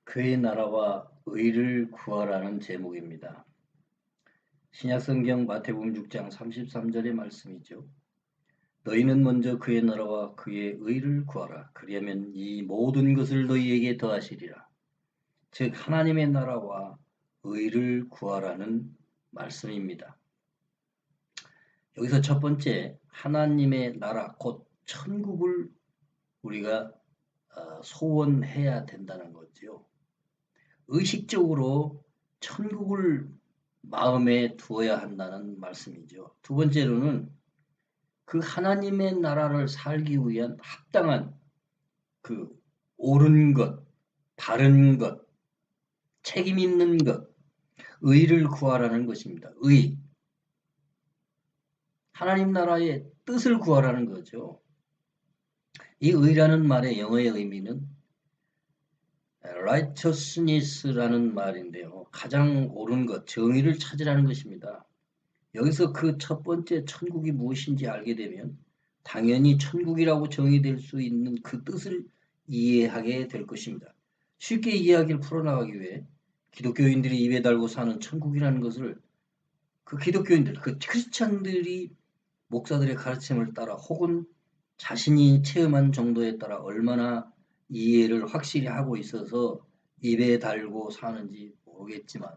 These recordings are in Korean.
그의 나라와 의를 구하라는 제목입니다. 신약성경 마태복음 6장 33절의 말씀이죠. 너희는 먼저 그의 나라와 그의 의를 구하라. 그리하면 이 모든 것을 너희에게 더하시리라. 즉 하나님의 나라와 의를 구하라는 말씀입니다. 여기서 첫 번째 하나님의 나라 곧 천국을 우리가 소원해야 된다는 거죠. 의식적으로 천국을 마음에 두어야 한다는 말씀이죠. 두 번째로는 그 하나님의 나라를 살기 위한 합당한 그 옳은 것, 바른 것, 책임 있는 것, 의를 구하라는 것입니다. 의. 하나님 나라의 뜻을 구하라는 거죠. 이 의라는 말의 영어의 의미는 righteousness라는 말인데요. 가장 옳은 것, 정의를 찾으라는 것입니다. 여기서 그 첫 번째 천국이 무엇인지 알게 되면 당연히 천국이라고 정의될 수 있는 그 뜻을 이해하게 될 것입니다. 쉽게 이야기를 풀어나가기 위해 기독교인들이 입에 달고 사는 천국이라는 것을 그 기독교인들, 그 크리스찬들이 목사들의 가르침을 따라 혹은 자신이 체험한 정도에 따라 얼마나 이해를 확실히 하고 있어서 입에 달고 사는지 모르겠지만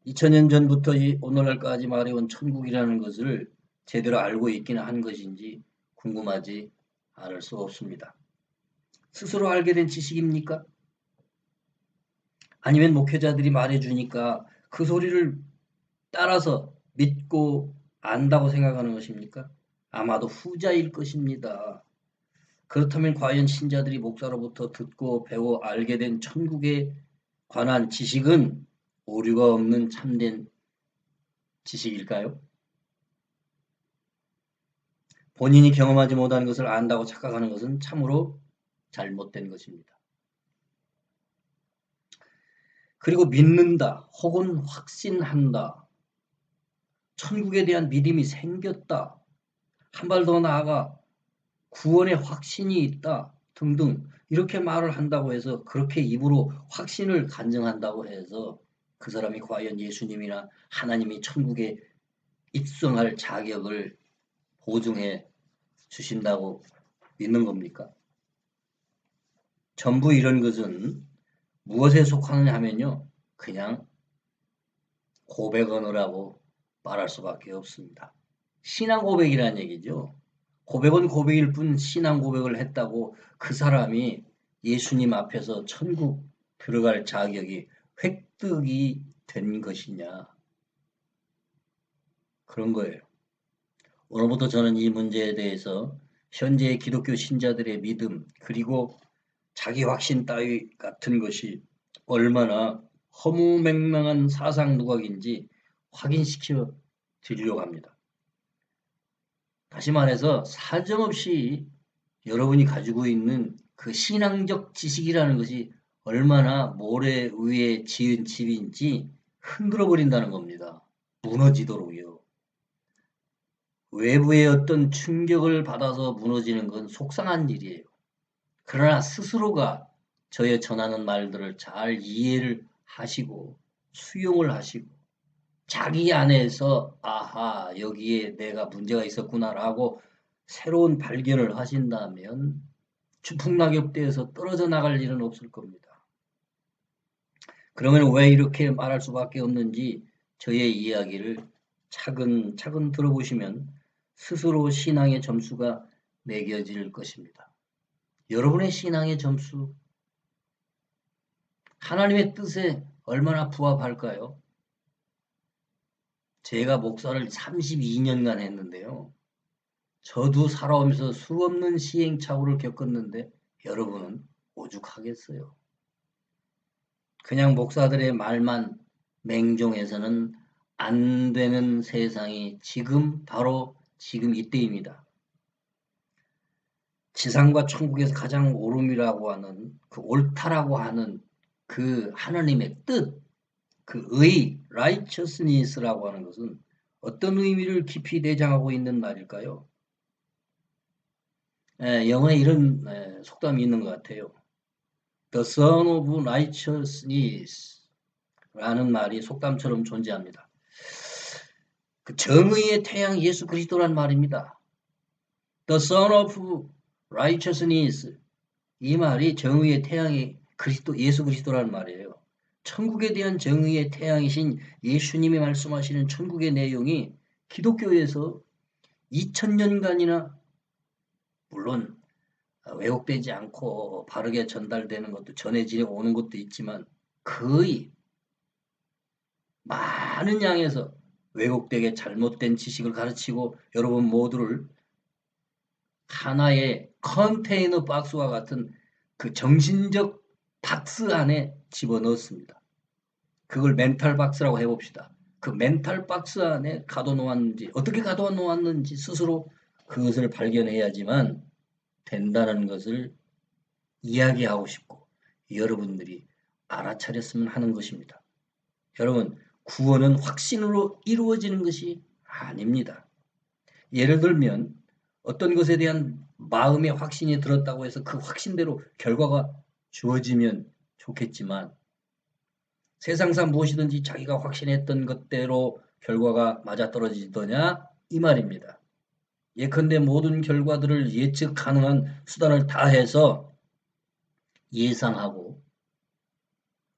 2000년 전부터 오늘날까지 말해온 천국이라는 것을 제대로 알고 있기는 한 것인지 궁금하지 않을 수 없습니다. 스스로 알게 된 지식입니까? 아니면 목회자들이 말해주니까 그 소리를 따라서 믿고 안다고 생각하는 것입니까? 아마도 후자일 것입니다. 그렇다면 과연 신자들이 목사로부터 듣고 배워 알게 된 천국에 관한 지식은 오류가 없는 참된 지식일까요? 본인이 경험하지 못하는 것을 안다고 착각하는 것은 참으로 잘못된 것입니다. 그리고 믿는다 혹은 확신한다. 천국에 대한 믿음이 생겼다. 한 발 더 나아가 구원의 확신이 있다 등등 이렇게 말을 한다고 해서 그렇게 입으로 확신을 간증한다고 해서 그 사람이 과연 예수님이나 하나님이 천국에 입성할 자격을 보증해 주신다고 믿는 겁니까? 전부 이런 것은 무엇에 속하느냐 하면요. 그냥 고백 언어라고 말할 수밖에 없습니다. 신앙 고백이라는 얘기죠. 고백은 고백일 뿐 신앙 고백을 했다고 그 사람이 예수님 앞에서 천국 들어갈 자격이 획득이 된 것이냐. 그런 거예요. 오늘부터 저는 이 문제에 대해서 현재의 기독교 신자들의 믿음 그리고 자기 확신 따위 같은 것이 얼마나 허무맹랑한 사상 누각인지 확인시켜 드리려고 합니다. 다시 말해서 사정없이 여러분이 가지고 있는 그 신앙적 지식이라는 것이 얼마나 모래 위에 지은 집인지 흔들어 버린다는 겁니다. 무너지도록요. 외부의 어떤 충격을 받아서 무너지는 건 속상한 일이에요. 그러나 스스로가 저의 전하는 말들을 잘 이해를 하시고 수용을 하시고 자기 안에서 아하 여기에 내가 문제가 있었구나라고 새로운 발견을 하신다면 주풍낙엽대에서 떨어져 나갈 일은 없을 겁니다. 그러면 왜 이렇게 말할 수밖에 없는지 저의 이야기를 차근차근 들어보시면 스스로 신앙의 점수가 매겨질 것입니다. 여러분의 신앙의 점수, 하나님의 뜻에 얼마나 부합할까요? 제가 목사를 32년간 했는데요. 저도 살아오면서 수없는 시행착오를 겪었는데 여러분은 오죽하겠어요. 그냥 목사들의 말만 맹종해서는 안 되는 세상이 지금 바로 지금 이때입니다. 지상과 천국에서 가장 옳음이라고 하는 그 옳다라고 하는 그 하나님의 뜻, 그 의, righteousness라고 하는 것은 어떤 의미를 깊이 내장하고 있는 말일까요? 영어에 이런 속담이 있는 것 같아요. The Son of Righteousness 라는 말이 속담처럼 존재합니다. 그 정의의 태양 예수 그리스도란 말입니다. The Son of Righteousness 이 말이 정의의 태양이 그리스도 예수 그리스도라는 말이에요. 천국에 대한 정의의 태양이신 예수님이 말씀하시는 천국의 내용이 기독교에서 2000년간이나 물론 왜곡되지 않고 바르게 전달되는 것도 전해지려 오는 것도 있지만 거의 많은 양에서 왜곡되게 잘못된 지식을 가르치고 여러분 모두를 하나의 컨테이너 박스와 같은 그 정신적 박스 안에 집어넣었습니다. 그걸 멘탈 박스라고 해봅시다. 그 멘탈 박스 안에 가둬놓았는지 어떻게 가둬놓았는지 스스로 그것을 발견해야지만 된다는 것을 이야기하고 싶고 여러분들이 알아차렸으면 하는 것입니다. 여러분 구원은 확신으로 이루어지는 것이 아닙니다. 예를 들면 어떤 것에 대한 마음의 확신이 들었다고 해서 그 확신대로 결과가 주어지면 좋겠지만 세상상 무엇이든지 자기가 확신했던 것대로 결과가 맞아떨어지더냐 이 말입니다. 예컨대 모든 결과들을 예측 가능한 수단을 다해서 예상하고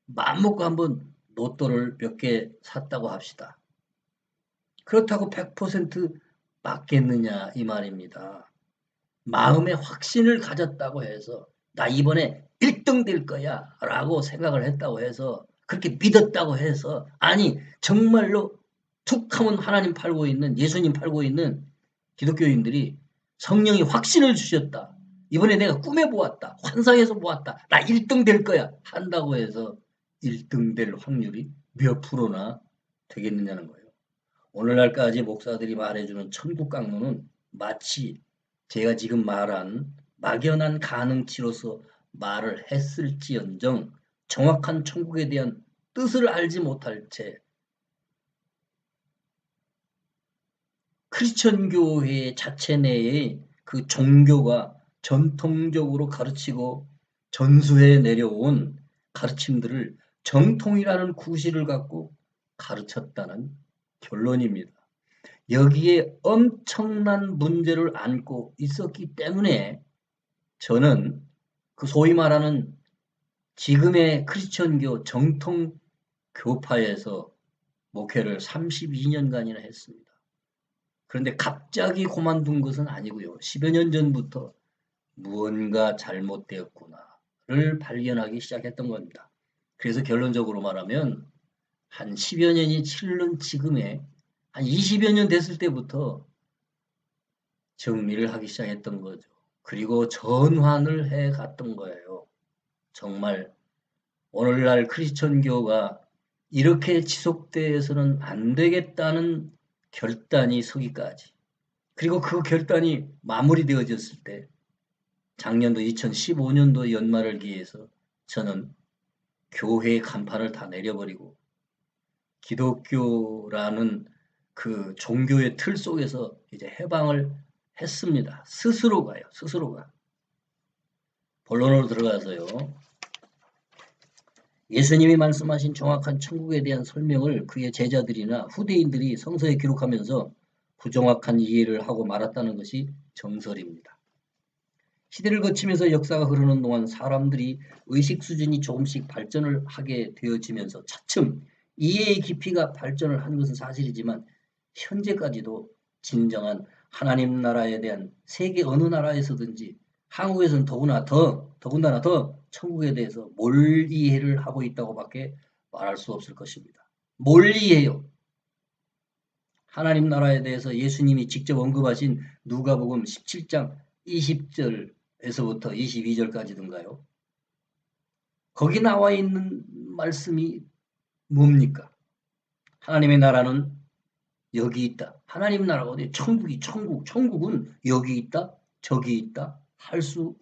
맘먹고 한번 로또를 몇 개 샀다고 합시다. 그렇다고 100% 맞겠느냐 이 말입니다. 마음의 확신을 가졌다고 해서 나 이번에 1등 될 거야 라고 생각을 했다고 해서 그렇게 믿었다고 해서 아니 정말로 툭 하면 하나님 팔고 있는 예수님 팔고 있는 기독교인들이 성령이 확신을 주셨다. 이번에 내가 꿈에 보았다. 환상에서 보았다. 나 1등 될 거야 한다고 해서 1등 될 확률이 몇 프로나 되겠느냐는 거예요. 오늘날까지 목사들이 말해주는 천국 강론은 마치 제가 지금 말한 막연한 가능치로서 말을 했을지언정 정확한 천국에 대한 뜻을 알지 못할 채 크리스천 교회 자체 내의 그 종교가 전통적으로 가르치고 전수해 내려온 가르침들을 정통이라는 구실을 갖고 가르쳤다는 결론입니다. 여기에 엄청난 문제를 안고 있었기 때문에 저는 그 소위 말하는 지금의 크리스천교 정통 교파에서 목회를 32년간이나 했습니다. 그런데 갑자기 그만둔 것은 아니고요. 10여 년 전부터 무언가 잘못되었구나를 발견하기 시작했던 겁니다. 그래서 결론적으로 말하면 한 10여 년이 치른 지금에 한 20여 년 됐을 때부터 정리를 하기 시작했던 거죠. 그리고 전환을 해 갔던 거예요. 정말 오늘날 크리스천교가 이렇게 지속돼서는 안 되겠다는 결단이 서기까지. 그리고 그 결단이 마무리되어졌을 때 작년도 2015년도 연말을 기해서 저는 교회의 간판을 다 내려버리고 기독교라는 그 종교의 틀 속에서 이제 해방을 했습니다. 스스로가요. 스스로가. 본론으로 들어가서요. 예수님이 말씀하신 정확한 천국에 대한 설명을 그의 제자들이나 후대인들이 성서에 기록하면서 부정확한 이해를 하고 말았다는 것이 정설입니다. 시대를 거치면서 역사가 흐르는 동안 사람들이 의식 수준이 조금씩 발전을 하게 되어지면서 차츰 이해의 깊이가 발전을 한 것은 사실이지만 현재까지도 진정한 하나님 나라에 대한 세계 어느 나라에서든지 한국에서는 더군다나 더 천국에 대해서 몰 이해를 하고 있다고밖에 말할 수 없을 것입니다. 몰 이해요. 하나님 나라에 대해서 예수님이 직접 언급하신 누가복음 17장 20절에서부터 22절까지든가요. 거기 나와 있는 말씀이 뭡니까? 하나님의 나라는 여기 있다. 하나님 나라가 어디? 천국은 여기 있다, 저기 있다 할 수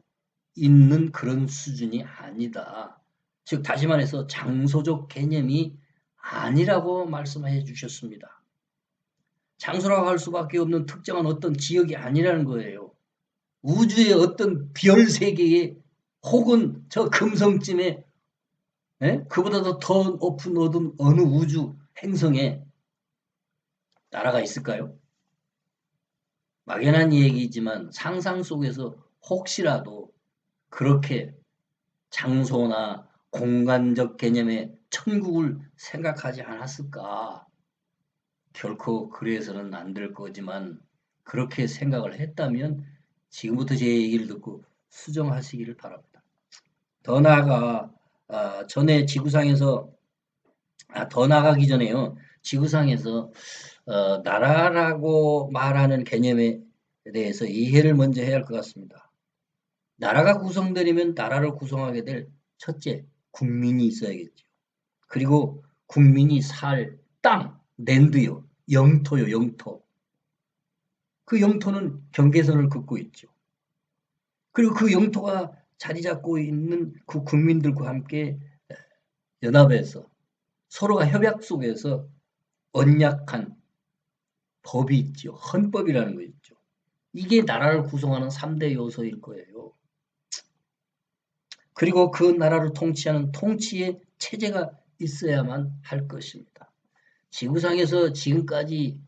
있는 그런 수준이 아니다. 즉 다시 말해서 장소적 개념이 아니라고 말씀해 주셨습니다. 장소라고 할 수밖에 없는 특정한 어떤 지역이 아니라는 거예요. 우주의 어떤 별 세계에 혹은 저 금성쯤에 그보다도 더 높은 어느 우주 행성에 나라가 있을까요? 막연한 얘기지만 상상 속에서 혹시라도 그렇게 장소나 공간적 개념의 천국을 생각하지 않았을까? 결코 그래서는 안 될 거지만 그렇게 생각을 했다면 지금부터 제 얘기를 듣고 수정하시기를 바랍니다. 더 나아가 전에 지구상에서 더 나가기 전에요. 지구상에서 나라라고 말하는 개념에 대해서 이해를 먼저 해야 할 것 같습니다. 나라가 구성되려면 나라를 구성하게 될 첫째, 국민이 있어야겠죠. 그리고 국민이 살 땅, 랜드요, 영토요, 영토. 그 영토는 경계선을 긋고 있죠. 그리고 그 영토가 자리 잡고 있는 그 국민들과 함께 연합해서 서로가 협약 속에서 언약한 법이 있죠. 헌법이라는 거 있죠. 이게 나라를 구성하는 3대 요소일 거예요. 그리고 그 나라를 통치하는 통치의 체제가 있어야만 할 것입니다. 지구상에서 지금까지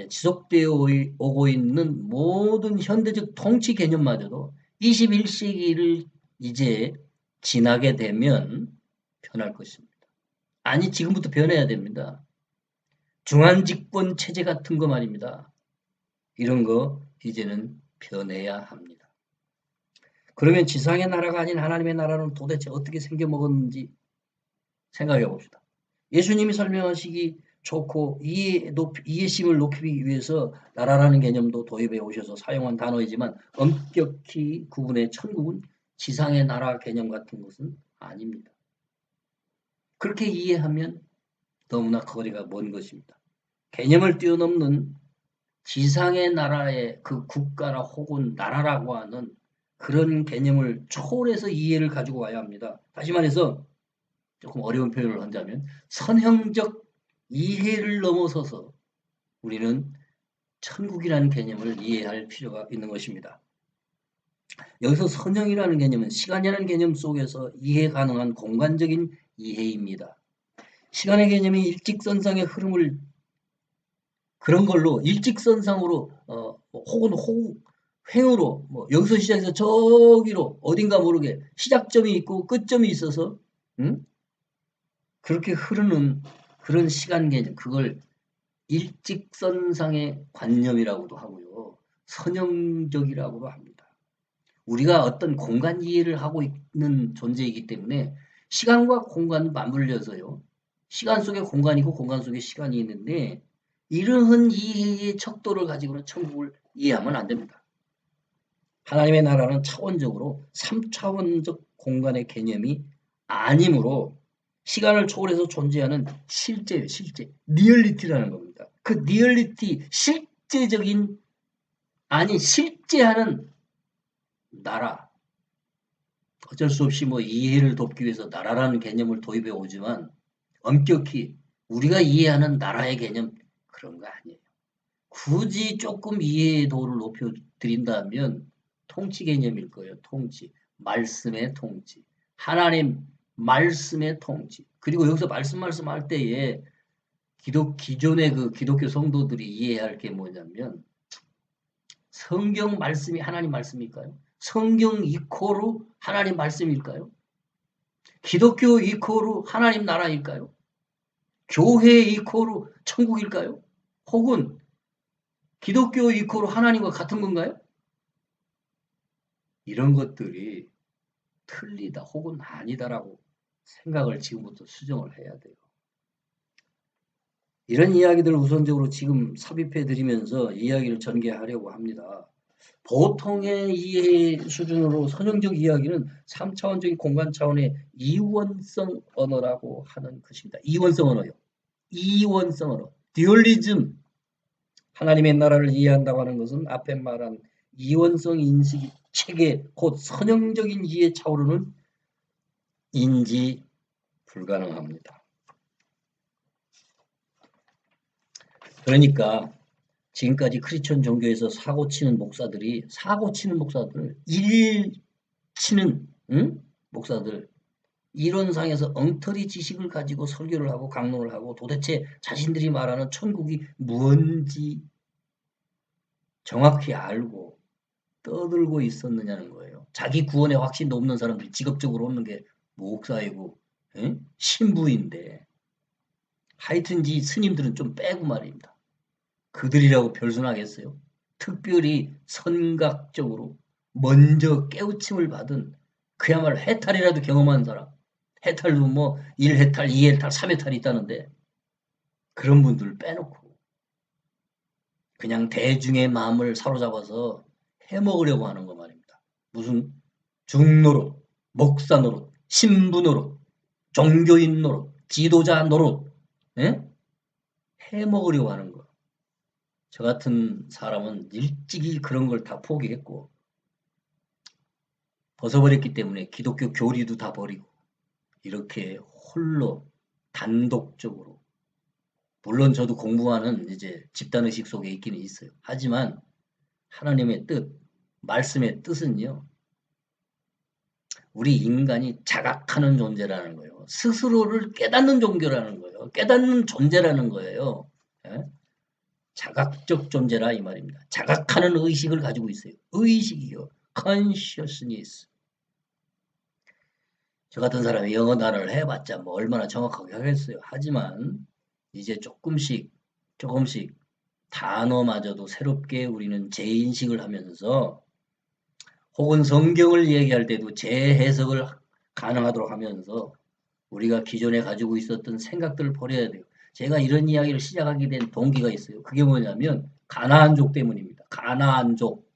지속되어 오고 있는 모든 현대적 통치 개념마저도 21세기를 이제 지나게 되면 변할 것입니다. 아니 지금부터 변해야 됩니다. 중앙집권 체제 같은 거 말입니다. 이런 거 이제는 변해야 합니다. 그러면 지상의 나라가 아닌 하나님의 나라는 도대체 어떻게 생겨먹었는지 생각해 봅시다. 예수님이 설명하시기 좋고 이해심을 높이기 위해서 나라라는 개념도 도입해 오셔서 사용한 단어이지만 엄격히 구분의 천국은 지상의 나라 개념 같은 것은 아닙니다. 그렇게 이해하면 너무나 거리가 먼 것입니다. 개념을 뛰어넘는 지상의 나라의 그 국가라 혹은 나라라고 하는 그런 개념을 초월해서 이해를 가지고 와야 합니다. 다시 말해서 조금 어려운 표현을 한다면 선형적 이해를 넘어서서 우리는 천국이라는 개념을 이해할 필요가 있는 것입니다. 여기서 선형이라는 개념은 시간이라는 개념 속에서 이해 가능한 공간적인 이해입니다. 시간의 개념이 일직선상의 흐름을 그런 걸로 일직선상으로 혹은 횡으로 여기서 시작해서 저기로 어딘가 모르게 시작점이 있고 끝점이 있어서 그렇게 흐르는 그런 시간 개념 그걸 일직선상의 관념이라고도 하고요. 선형적이라고도 합니다. 우리가 어떤 공간 이해를 하고 있는 존재이기 때문에 시간과 공간 맞물려서요. 시간 속에 공간이 있고 공간 속에 시간이 있는데 이러한 이해의 척도를 가지고는 천국을 이해하면 안 됩니다. 하나님의 나라는 차원적으로 3차원적 공간의 개념이 아니므로 시간을 초월해서 존재하는 실제예요. 실제. 리얼리티라는 겁니다. 그 리얼리티, 실제적인 아니 실제하는 나라. 어쩔 수 없이 이해를 돕기 위해서 나라라는 개념을 도입해 오지만 엄격히 우리가 이해하는 나라의 개념 그런 거 아니에요. 굳이 조금 이해도를 높여드린다면 통치 개념일 거예요. 통치. 말씀의 통치. 하나님 말씀의 통치. 그리고 여기서 말씀할 때에 기존의 그 기독교 성도들이 이해해야 할 게 뭐냐면 성경 말씀이 하나님 말씀일까요? 성경 이코르 하나님 말씀일까요? 기독교 이코르 하나님 나라일까요? 교회 이코르 천국일까요? 혹은 기독교 이코르 하나님과 같은 건가요? 이런 것들이 틀리다 혹은 아니다라고 생각을 지금부터 수정을 해야 돼요. 이런 이야기들을 우선적으로 지금 삽입해 드리면서 이야기를 전개하려고 합니다. 보통의 이해 수준으로 선형적 이야기는 3차원적인 공간 차원의 이원성 언어라고 하는 것입니다. 이원성 언어요. 이원성 언어. 듀얼리즘. 하나님의 나라를 이해한다고 하는 것은 앞에 말한 이원성 인식 체계 곧 선형적인 이해 차원으로는 인지 불가능합니다. 그러니까 지금까지 크리스천 종교에서 사고치는 목사들을 일치는 응? 목사들. 이론상에서 엉터리 지식을 가지고 설교를 하고 강론을 하고 도대체 자신들이 말하는 천국이 뭔지 정확히 알고 떠들고 있었느냐는 거예요. 자기 구원의 확신도 없는 사람들이 직업적으로 없는 게 목사이고 신부인데 하여튼지 스님들은 좀 빼고 말입니다. 그들이라고 별순하겠어요? 특별히 선각적으로 먼저 깨우침을 받은 그야말로 해탈이라도 경험한 사람. 해탈도 뭐 1해탈, 2해탈, 3해탈이 있다는데 그런 분들 빼놓고 그냥 대중의 마음을 사로잡아서 해먹으려고 하는 거 말입니다. 무슨 중노릇, 목사 노릇, 신부 노릇, 종교인 노릇, 지도자 노릇 예? 해먹으려고 하는 거. 저 같은 사람은 일찍이 그런 걸 다 포기했고 벗어버렸기 때문에 기독교 교리도 다 버리고 이렇게 홀로 단독적으로 물론 저도 공부하는 이제 집단의식 속에 있기는 있어요. 하지만 하나님의 뜻, 말씀의 뜻은요. 우리 인간이 자각하는 존재라는 거예요. 스스로를 깨닫는 종교라는 거예요. 깨닫는 존재라는 거예요. 예? 자각적 존재라 이 말입니다. 자각하는 의식을 가지고 있어요. 의식이요. consciousness. 저 같은 사람이 영어 단어를 해봤자 뭐 얼마나 정확하게 하겠어요. 하지만 이제 조금씩 단어마저도 새롭게 우리는 재인식을 하면서 혹은 성경을 얘기할 때도 재해석을 가능하도록 하면서 우리가 기존에 가지고 있었던 생각들을 버려야 돼요. 제가 이런 이야기를 시작하게 된 동기가 있어요. 그게 뭐냐면 가나안족 때문입니다. 가나안족.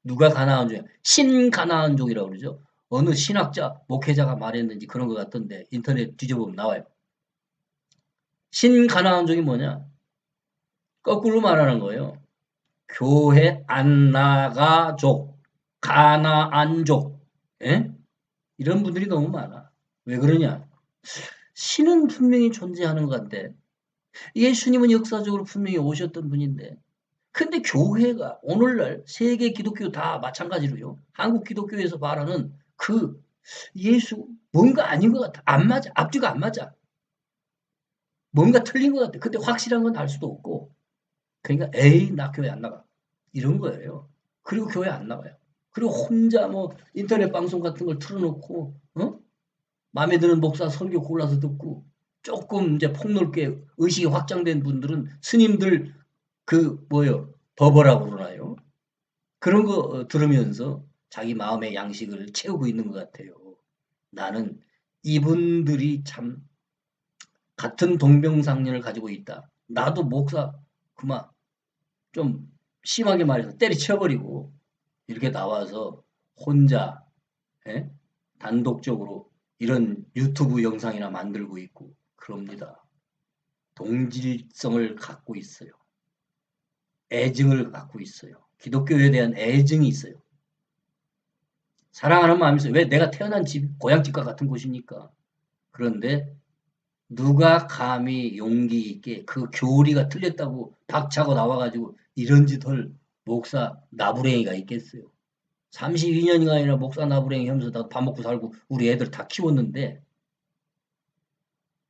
누가 가나안족이야? 신가나안족이라고 그러죠. 어느 신학자, 목회자가 말했는지 그런 것 같던데 인터넷 뒤져보면 나와요. 신가나안족이 뭐냐? 거꾸로 말하는 거예요. 교회 안 나가족, 가나안족, 예? 이런 분들이 너무 많아. 왜 그러냐? 신은 분명히 존재하는 것 같아. 예수님은 역사적으로 분명히 오셨던 분인데, 근데 교회가 오늘날 세계 기독교 다 마찬가지로요. 한국 기독교에서 말하는 그 예수 뭔가 아닌 것 같아. 안 맞아. 앞뒤가 안 맞아. 뭔가 틀린 것 같아. 근데 확실한 건 알 수도 없고. 그러니까 에이 나 교회 안 나가. 이런 거예요. 그리고 교회 안 나가요. 그리고 혼자 뭐 인터넷 방송 같은 걸 틀어놓고 마음에 드는 목사 설교 골라서 듣고 조금 이제 폭넓게 의식이 확장된 분들은 스님들 그 뭐요 버버라고 그러나요? 그런 거 들으면서 자기 마음의 양식을 채우고 있는 것 같아요. 나는 이분들이 참 같은 동병상련을 가지고 있다. 나도 목사 그만 좀 심하게 말해서 때리쳐버리고 이렇게 나와서 혼자 예? 단독적으로 이런 유튜브 영상이나 만들고 있고 그럽니다. 동질성을 갖고 있어요. 애증을 갖고 있어요. 기독교에 대한 애증이 있어요. 사랑하는 마음이 있어요. 왜 내가 태어난 집, 고향집과 같은 곳이니까. 그런데 누가 감히 용기 있게 그 교리가 틀렸다고 박차고 나와가지고 이런 짓을 목사 나부랭이가 있겠어요. 32년이나 목사 나부랭이 하면서 나 밥 먹고 살고 우리 애들 다 키웠는데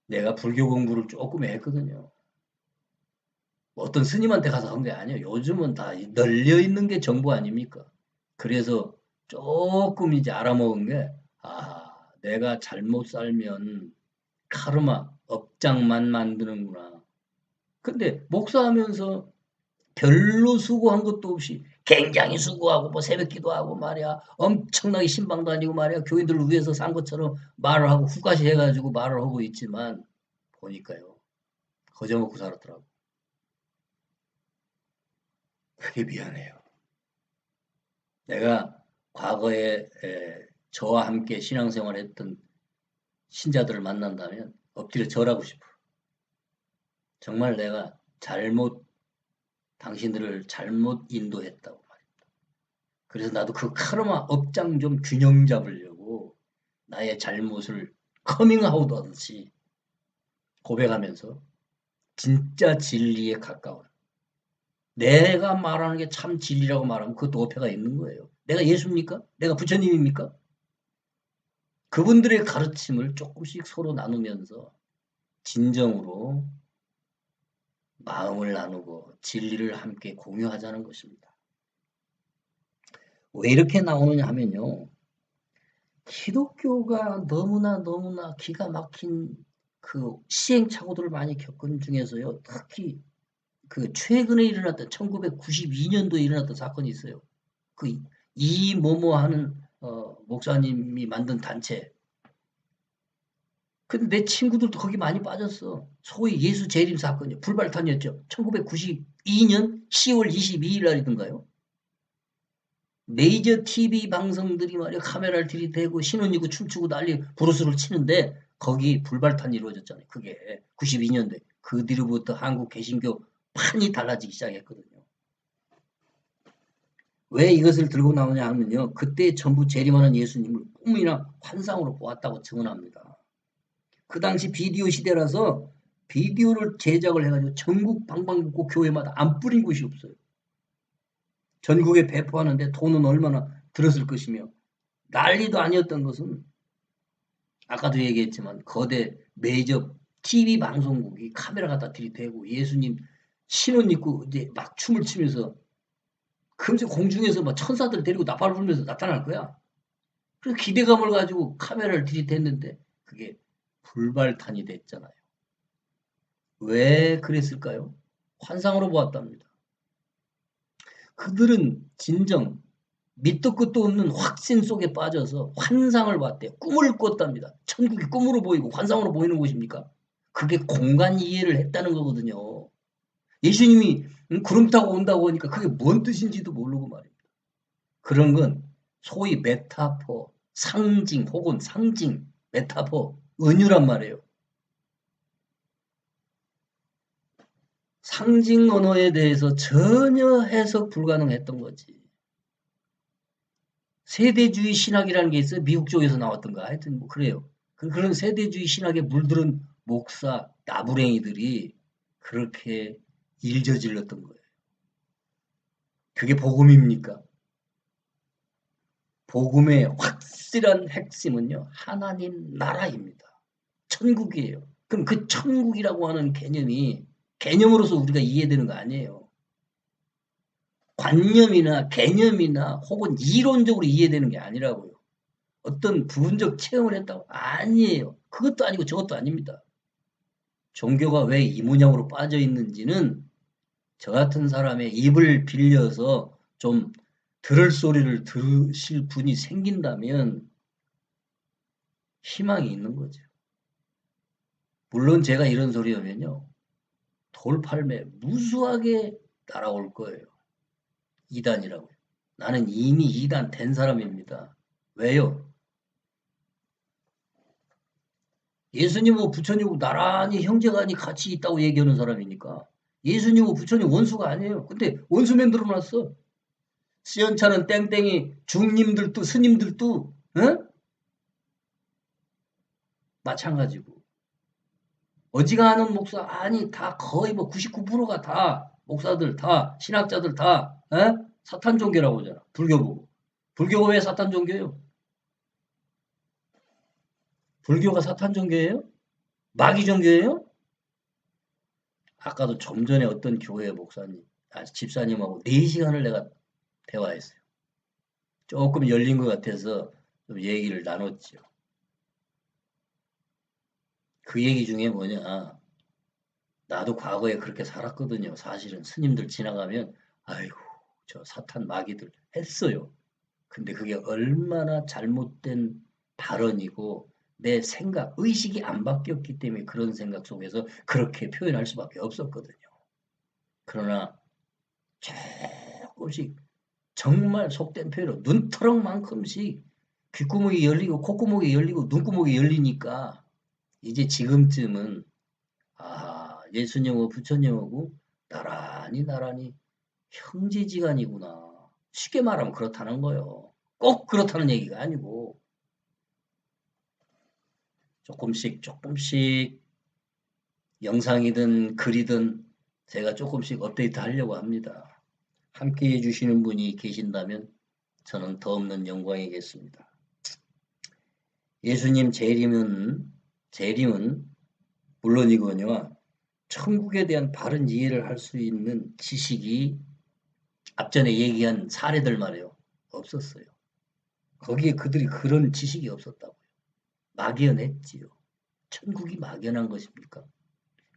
내가 불교 공부를 조금 했거든요. 어떤 스님한테 가서 한 게 아니에요. 요즘은 다 널려 있는 게 정보 아닙니까? 그래서 조금 이제 알아먹은 게, 내가 잘못 살면 카르마, 업장만 만드는구나. 근데 목사하면서 별로 수고한 것도 없이 굉장히 수고하고 뭐 새벽 기도하고 말이야. 엄청나게 신방 다니고 말이야. 교인들을 위해서 산 것처럼 말을 하고 후가시 해가지고 말을 하고 있지만 보니까요. 거저 먹고 살았더라고. 그게 미안해요. 내가 과거에 저와 함께 신앙생활을 했던 신자들을 만난다면 엎드려 절하고 싶어. 정말 내가 당신들을 잘못 인도했다고 말입니다. 그래서 나도 그 카르마 업장 좀 균형 잡으려고 나의 잘못을 커밍아웃 하듯이 고백하면서 진짜 진리에 가까운 내가 말하는 게 참 진리라고 말하면 그 도패가 있는 거예요. 내가 예수입니까? 내가 부처님입니까? 그분들의 가르침을 조금씩 서로 나누면서 진정으로 마음을 나누고 진리를 함께 공유하자는 것입니다. 왜 이렇게 나오느냐 하면요. 기독교가 너무나 기가 막힌 그 시행착오들을 많이 겪은 중에서요. 특히 그 최근에 일어났던 1992년도에 일어났던 사건이 있어요. 그 이모모 하는 목사님이 만든 단체. 근데 내 친구들도 거기 많이 빠졌어. 소위 예수 재림 사건이요. 불발탄이었죠. 1992년 10월 22일 날이던가요. 메이저 TV 방송들이 말이야 카메라를 들이대고 신혼이고 춤추고 난리 브루스를 치는데 거기 불발탄이 이루어졌잖아요. 그게 92년도에. 그 뒤로부터 한국 개신교 판이 달라지기 시작했거든요. 왜 이것을 들고 나오냐 하면요. 그때 전부 재림하는 예수님을 꿈이나 환상으로 보았다고 증언합니다. 그 당시 비디오 시대라서 비디오를 제작을 해가지고 전국 방방곡곡 교회마다 안 뿌린 곳이 없어요. 전국에 배포하는데 돈은 얼마나 들었을 것이며 난리도 아니었던 것은 아까도 얘기했지만 거대 메이저 TV 방송국이 카메라 갖다 들이대고 예수님 신혼 입고 이제 막 춤을 추면서 금세 공중에서 막 천사들 데리고 나팔 불면서 나타날 거야. 그래서 기대감을 가지고 카메라를 들이댔는데 그게 불발탄이 됐잖아요. 왜 그랬을까요? 환상으로 보았답니다. 그들은 진정 밑도 끝도 없는 확신 속에 빠져서 환상을 봤대요. 꿈을 꿨답니다. 천국이 꿈으로 보이고 환상으로 보이는 곳입니까? 그게 공간 이해를 했다는 거거든요. 예수님이 구름 타고 온다고 하니까 그게 뭔 뜻인지도 모르고 말입니다. 그런 건 소위 메타포, 상징 혹은 상징, 메타포, 은유란 말이에요. 상징 언어에 대해서 전혀 해석 불가능했던 거지. 세대주의 신학이라는 게 있어요. 미국 쪽에서 나왔던가. 하여튼 뭐 그래요. 그런 세대주의 신학에 물들은 목사, 나부랭이들이 그렇게 일 저질렀던 거예요. 그게 복음입니까? 복음의 확실한 핵심은요. 하나님 나라입니다. 천국이에요. 그럼 그 천국이라고 하는 개념이 개념으로서 우리가 이해되는 거 아니에요. 관념이나 개념이나 혹은 이론적으로 이해되는 게 아니라고요. 어떤 부분적 체험을 했다고? 아니에요. 그것도 아니고 저것도 아닙니다. 종교가 왜 이 문양으로 빠져 있는지는 저 같은 사람의 입을 빌려서 좀 들을 소리를 들으실 분이 생긴다면 희망이 있는 거죠. 물론 제가 이런 소리 하면요. 돌팔매 무수하게 날아올 거예요. 이단이라고요. 나는 이미 이단 된 사람입니다. 왜요? 예수님하고 부처님하고 나란히 형제간이 같이 있다고 얘기하는 사람이니까 예수님하고 부처님 원수가 아니에요. 근데 원수면 드러났어. 시원찮은 땡땡이 중님들도 스님들도 마찬가지고 어지간한 목사 아니 다 거의 뭐 99%가 다 목사들 다 신학자들 다 사탄 종교라고 하잖아. 불교고. 불교가 왜 사탄 종교예요? 불교가 사탄 종교예요? 마귀 종교예요? 아까도 좀 전에 어떤 교회 목사님, 집사님하고 4시간을 내가 대화했어요. 조금 열린 것 같아서 좀 얘기를 나눴죠. 그 얘기 중에 뭐냐. 나도 과거에 그렇게 살았거든요. 사실은 스님들 지나가면 아이고 저 사탄 마귀들 했어요. 근데 그게 얼마나 잘못된 발언이고 내 생각, 의식이 안 바뀌었기 때문에 그런 생각 속에서 그렇게 표현할 수밖에 없었거든요. 그러나 조금씩 정말 속된 표현으로 눈터럭만큼씩 귓구멍이 열리고 콧구멍이 열리고 눈구멍이 열리니까 이제 지금쯤은 예수님하고 부처님하고 나란히 형제지간이구나. 쉽게 말하면 그렇다는 거예요. 꼭 그렇다는 얘기가 아니고 조금씩 영상이든 글이든 제가 조금씩 업데이트 하려고 합니다. 함께 해주시는 분이 계신다면 저는 더 없는 영광이겠습니다. 예수님 재림은 물론이거니와 천국에 대한 바른 이해를 할 수 있는 지식이 앞전에 얘기한 사례들 말이에요. 없었어요. 거기에 그들이 그런 지식이 없었다고요. 막연했지요. 천국이 막연한 것입니까?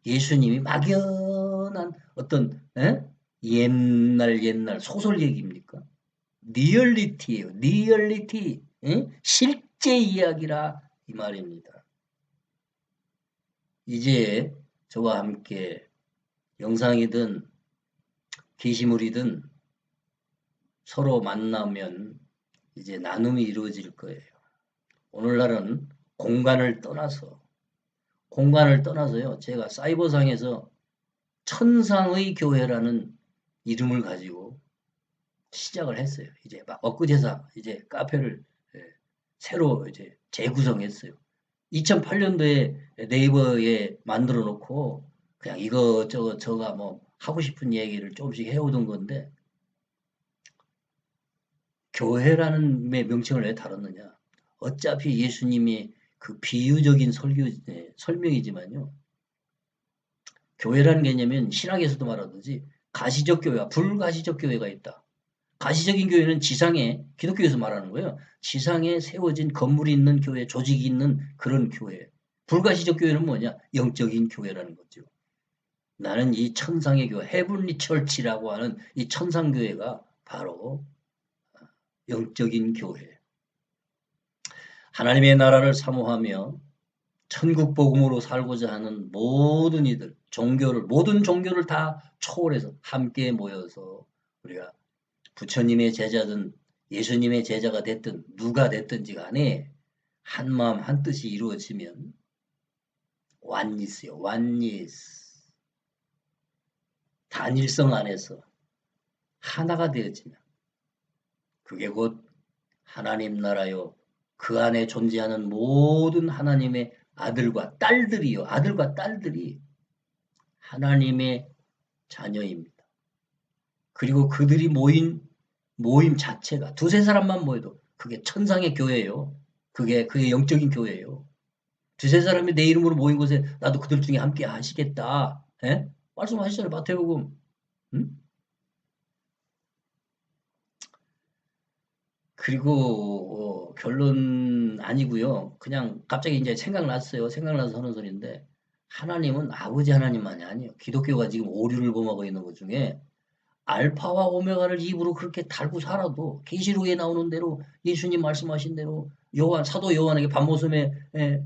예수님이 막연한 어떤 옛날 소설 얘기입니까? 리얼리티예요. 리얼리티. 실제 이야기라 이 말입니다. 이제 저와 함께 영상이든 게시물이든 서로 만나면 이제 나눔이 이루어질 거예요. 오늘날은 공간을 떠나서요. 제가 사이버상에서 천상의 교회라는 이름을 가지고 시작을 했어요. 이제 막 엊그제서 이제 카페를 새로 이제 재구성했어요. 2008년도에 네이버에 만들어 놓고 그냥 이거저거 저가 뭐 하고 싶은 얘기를 조금씩 해오던 건데 교회라는 명칭을 왜 달았느냐? 어차피 예수님이 그 비유적인 설명이지만요. 교회라는 개념은 신학에서도 말하듯이 가시적 교회와 불가시적 교회가 있다. 가시적인 교회는 지상에 기독교에서 말하는 거예요. 지상에 세워진 건물이 있는 교회, 조직이 있는 그런 교회. 불가시적 교회는 뭐냐? 영적인 교회라는 거죠. 나는 이 천상의 교회, 헤븐리 철치라고 하는 이 천상교회가 바로 영적인 교회. 하나님의 나라를 사모하며 천국 복음으로 살고자 하는 모든 이들, 모든 종교를 다 초월해서 함께 모여서 우리가 부처님의 제자든 예수님의 제자가 됐든 누가 됐든지 간에 한 마음 한 뜻이 이루어지면 완니스요. 완니스. 단일성 안에서 하나가 되어지면 그게 곧 하나님 나라요. 그 안에 존재하는 모든 하나님의 아들과 딸들이요. 아들과 딸들이 하나님의 자녀입니다. 그리고 그들이 모임 자체가 두세 사람만 모여도 그게 천상의 교회예요. 그게 영적인 교회예요. 두세 사람이 내 이름으로 모인 곳에 나도 그들 중에 함께 하시겠다. 예? 말씀하시잖아요. 마태복음. 응? 그리고 결론 아니고요. 그냥 갑자기 이제 생각났어요. 생각나서 하는 소리인데 하나님은 아버지 하나님만이 아니에요. 기독교가 지금 오류를 범하고 있는 것 중에 알파와 오메가를 입으로 그렇게 달고 살아도 계시록에 나오는 대로 예수님 말씀하신 대로 사도 요한에게 밤모섬에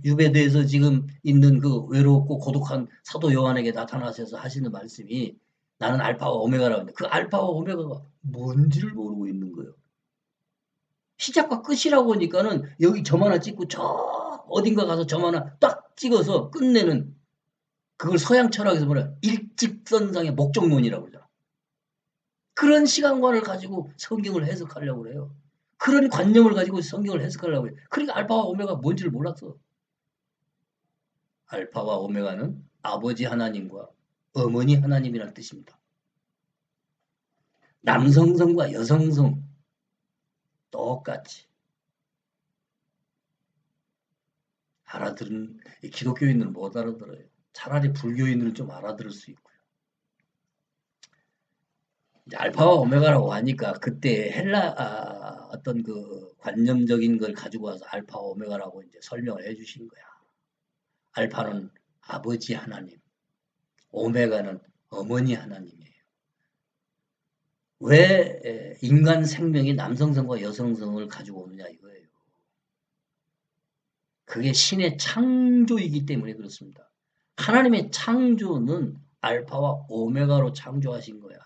유배돼서 지금 있는 그 외롭고 고독한 사도 요한에게 나타나셔서 하시는 말씀이 나는 알파와 오메가라고 하는데 그 알파와 오메가가 뭔지를 모르고 있는 거예요. 시작과 끝이라고 하니까는 여기 점 하나 찍고 저 어딘가 가서 점 하나 딱 찍어서 끝내는 그걸 서양 철학에서 뭐냐 일직선상의 목적론이라고 그러잖아. 그런 시간관을 가지고 성경을 해석하려고 그래요. 그런 관념을 가지고 성경을 해석하려고 해요. 그러니까 알파와 오메가 뭔지를 몰랐어. 알파와 오메가는 아버지 하나님과 어머니 하나님이라는 뜻입니다. 남성성과 여성성 똑같이 알아들은 기독교인들은 못 알아들어요. 차라리 불교인들은 좀 알아들을 수 있고요. 이제 알파와 오메가라고 하니까 그때 어떤 그 관념적인 걸 가지고 와서 알파와 오메가라고 이제 설명을 해주신 거야. 알파는 아버지 하나님, 오메가는 어머니 하나님이에요. 왜 인간 생명이 남성성과 여성성을 가지고 오느냐 이거예요. 그게 신의 창조이기 때문에 그렇습니다. 하나님의 창조는 알파와 오메가로 창조하신 거야.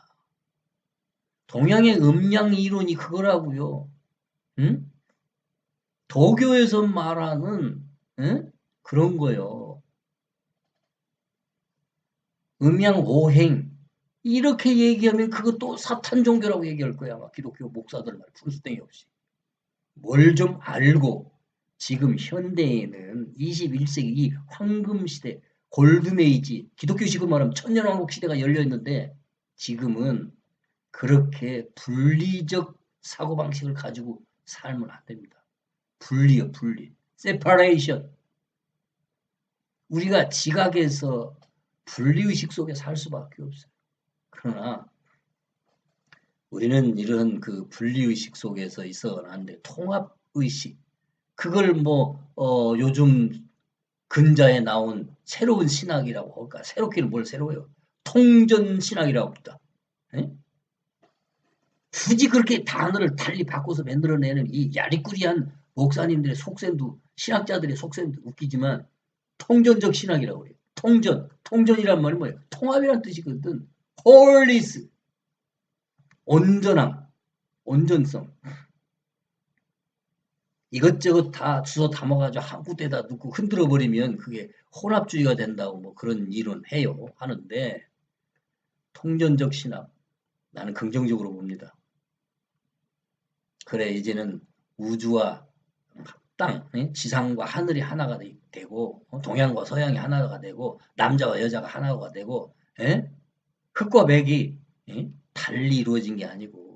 동양의 음양 이론이 그거라고요. 응? 도교에서 말하는 그런 거요. 음양 오행 이렇게 얘기하면 그것도 사탄 종교라고 얘기할 거야. 아마 기독교 목사들 말 푸르스땡이 없이. 뭘 좀 알고 지금 현대에는 21세기 이 황금 시대 골든에이지 기독교식으로 말하면 천년왕국 시대가 열려 있는데 지금은 그렇게 분리적 사고방식을 가지고 살면 안 됩니다. 분리요, 분리. separation. 우리가 지각에서 분리의식 속에 살 수밖에 없어요. 그러나 우리는 이런 그 분리의식 속에서 있어서는 안 돼. 통합의식. 그걸 요즘 근자에 나온 새로운 신학이라고 할까? 새롭기는 뭘 새로워요? 통전신학이라고 합니다. 에? 굳이 그렇게 단어를 달리 바꿔서 만들어내는 이 야리꾸리한 목사님들의 속셈도 신학자들의 속셈도 웃기지만 통전적 신학이라고 그래요. 통전이란 말이 뭐예요? 통합이란 뜻이거든. 홀리스, 온전함, 온전성. 이것저것 다 주워 담아가지고 한 군데다 넣고 흔들어 버리면 그게 혼합주의가 된다고 뭐 그런 이론 해요. 하는데 통전적 신학 나는 긍정적으로 봅니다. 그래 이제는 우주와 땅, 지상과 하늘이 하나가 되고 동양과 서양이 하나가 되고 남자와 여자가 하나가 되고 흙과 백이 달리 이루어진 게 아니고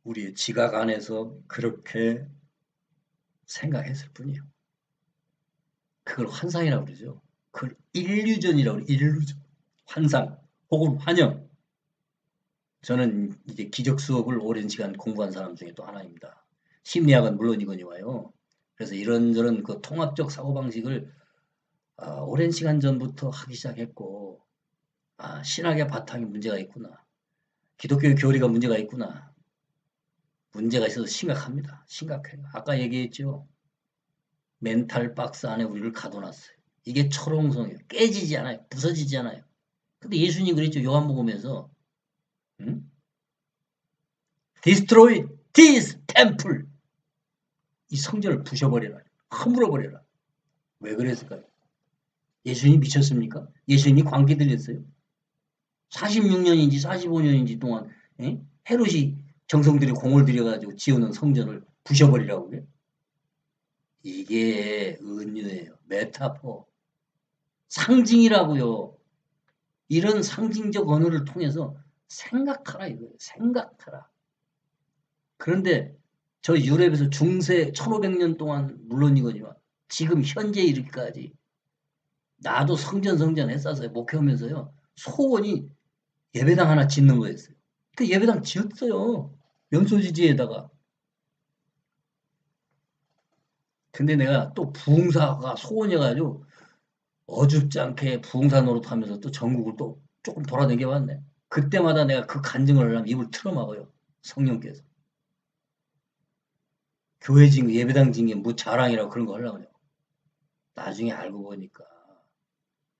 우리의 지각 안에서 그렇게 생각했을 뿐이에요. 그걸 환상이라고 그러죠. 그걸 일류전이라고 그래요. 일류전. 환상 혹은 환영. 저는 이제 기적 수업을 오랜 시간 공부한 사람 중에 또 하나입니다. 심리학은 물론이거니와요. 그래서 이런저런 그 통합적 사고방식을 오랜 시간 전부터 하기 시작했고 신학의 바탕에 문제가 있구나. 기독교의 교리가 문제가 있구나. 문제가 있어서 심각합니다. 심각해요. 아까 얘기했죠. 멘탈 박스 안에 우리를 가둬놨어요. 이게 철옹성이에요. 깨지지 않아요. 부서지지 않아요. 근데 예수님 그랬죠. 요한복음에서 응? Destroy this temple. 이 성전을 부셔버려라. 허물어버려라. 왜 그랬을까요? 예수님이 미쳤습니까? 예수님이 광기 들렸어요? 46년인지 45년인지 동안 헤롯이 정성들이 공을 들여가지고 지어놓은 성전을 부셔버리라고 그래요? 이게 은유예요. 메타포. 상징이라고요. 이런 상징적 언어를 통해서 생각하라 이거예요. 생각하라. 그런데 저 유럽에서 중세 1500년 동안 물론이거니와 지금 현재 이르기까지 나도 성전 했었어요. 목회하면서요. 소원이 예배당 하나 짓는 거였어요. 그 예배당 지었어요. 연소지지에다가. 근데 내가 또 부흥사가 소원이어가지고 어줍지 않게 부흥사 노릇하면서 또 전국을 또 조금 돌아다녀 봤네. 그때마다 내가 그 간증을 하려면 입을 틀어막아요. 성령께서. 교회 진 거, 예배당 진 게 뭐 자랑이라고 그런 거 하려고 해요. 나중에 알고 보니까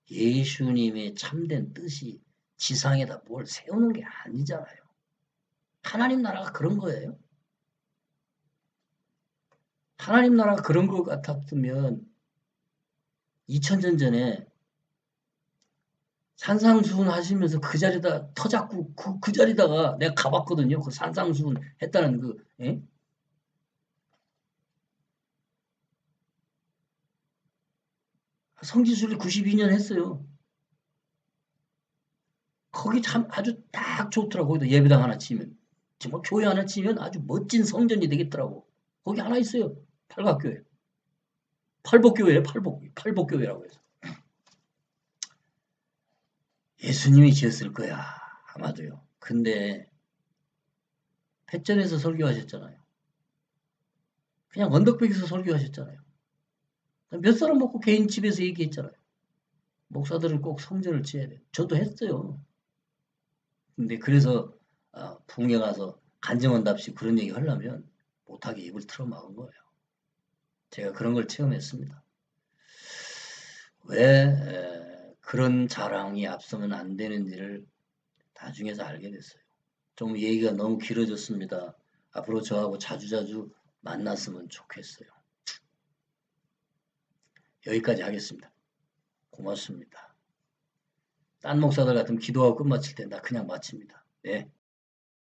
예수님의 참된 뜻이 지상에다 뭘 세우는 게 아니잖아요. 하나님 나라가 그런 거예요. 하나님 나라가 그런 것 같았으면 2000년 전에 산상수훈 하시면서 그 자리다 터잡고 그 자리다가 내가 가봤거든요. 그 산상수훈 했다는 성지순례 92년 했어요. 거기 참 아주 딱 좋더라고. 거기다 예배당 하나 치면. 정말 교회 하나 치면 아주 멋진 성전이 되겠더라고. 거기 하나 있어요. 팔각교회. 팔복교회예요. 팔복교회라고 해서. 예수님이 지었을 거야. 아마도요. 근데 패전에서 설교하셨잖아요. 그냥 언덕백에서 설교하셨잖아요. 몇 사람 먹고 개인 집에서 얘기했잖아요. 목사들은 꼭 성전을 지어야 돼. 저도 했어요. 근데 그래서 부흥회 가서 간증원답시 그런 얘기 하려면 못하게 입을 틀어막은 거예요. 제가 그런 걸 체험했습니다. 왜 그런 자랑이 앞서면 안 되는지를 나중에서 알게 됐어요. 좀 얘기가 너무 길어졌습니다. 앞으로 저하고 자주자주 만났으면 좋겠어요. 여기까지 하겠습니다. 고맙습니다. 딴 목사들 같으면 기도하고 끝마칠 때 나 그냥 마칩니다. 네.